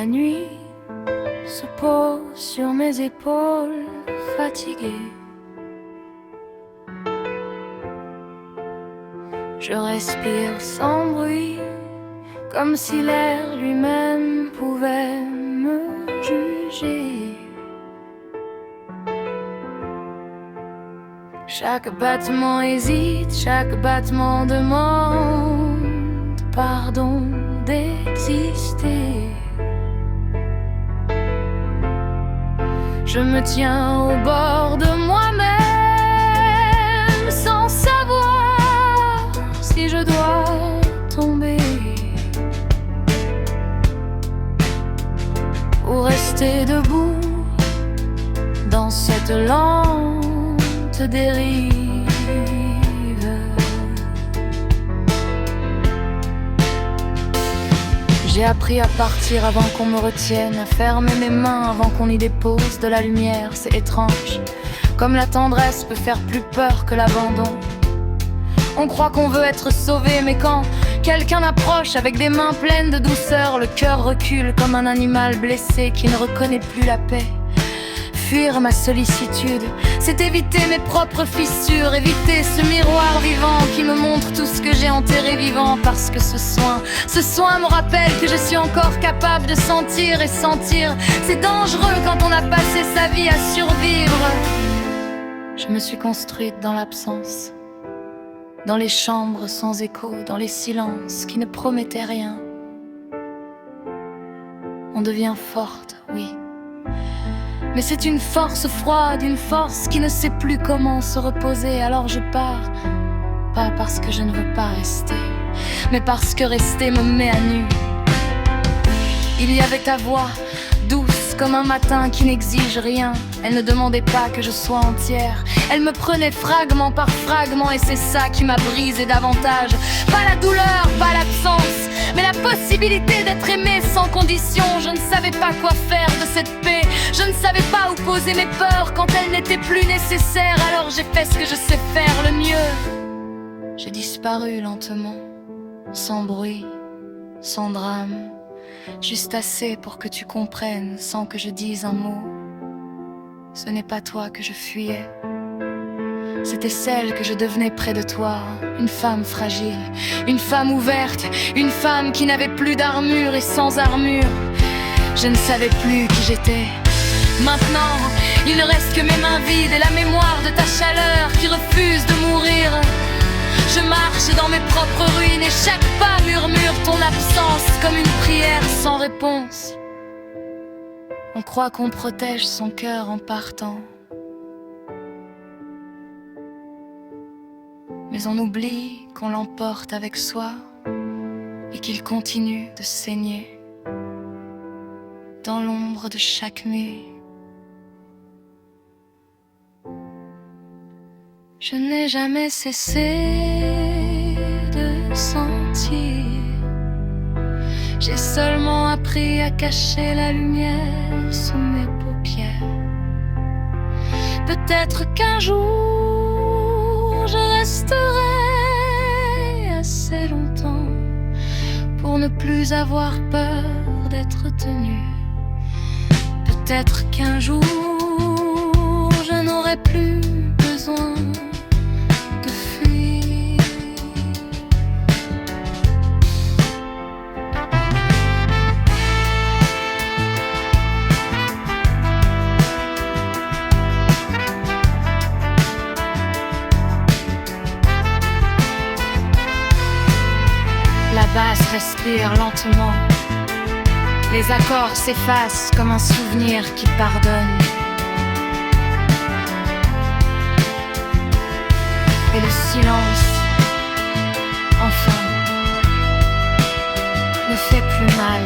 nuit se pose sur mes épaules fatiguées. Je respire sans bruit, comme si l'air lui-même pouvait me juger. Chaque battement hésite, chaque battement demande pardon d'exister. Je me tiens au bord de moi-même sans savoir si je dois tomber ou rester debout dans cette lente dérive. J'ai appris à partir avant qu'on me retienne, à fermer mes mains avant qu'on y dépose de la lumière. C'est étrange, comme la tendresse peut faire plus peur que l'abandon. On croit qu'on veut être sauvé, mais quand quelqu'un approche avec des mains pleines de douceur, le cœur recule comme un animal blessé qui ne reconnaît plus la paix. Fuir ma sollicitude, c'est éviter mes propres fissures, éviter ce miroir vivant qui me montre tout ce que j'ai enterré vivant. Parce que ce soin me rappelle que je suis encore capable de sentir. Et sentir, c'est dangereux quand on a passé sa vie à survivre. Je me suis construite dans l'absence, dans les chambres sans écho, dans les silences qui ne promettaient rien. On devient forte, oui, mais c'est une force froide, une force qui ne sait plus comment se reposer. Alors je pars, pas parce que je ne veux pas rester, mais parce que rester me met à nu. Il y avait ta voix, douce comme un matin qui n'exige rien. Elle ne demandait pas que je sois entière, elle me prenait fragment par fragment. Et c'est ça qui m'a brisé davantage. Pas la douleur, pas l'absence, mais la possibilité d'être aimée sans condition. Je ne savais pas quoi faire de cette paix, je ne savais pas où poser mes peurs quand elles n'étaient plus nécessaires. Alors j'ai fait ce que je sais faire le mieux. J'ai disparu lentement, sans bruit, sans drame, juste assez pour que tu comprennes sans que je dise un mot. Ce n'est pas toi que je fuyais, c'était celle que je devenais près de toi. Une femme fragile, une femme ouverte, une femme qui n'avait plus d'armure et sans armure. Je ne savais plus qui j'étais. Maintenant, il ne reste que mes mains vides et la mémoire de ta chaleur qui refuse de mourir. Je marche dans mes propres ruines et chaque pas murmure ton absence comme une prière sans réponse. On croit qu'on protège son cœur en partant, mais on oublie qu'on l'emporte avec soi et qu'il continue de saigner dans l'ombre de chaque nuit. Je n'ai jamais cessé de sentir, j'ai seulement appris à cacher la lumière sous mes paupières. Peut-être qu'un jour je resterai assez longtemps pour ne plus avoir peur d'être tenue. Peut-être qu'un jour je n'aurai plus besoin de fuir. La basse respire lentement, les accords s'effacent comme un souvenir qui pardonne. Et le silence, enfin, ne fait plus mal.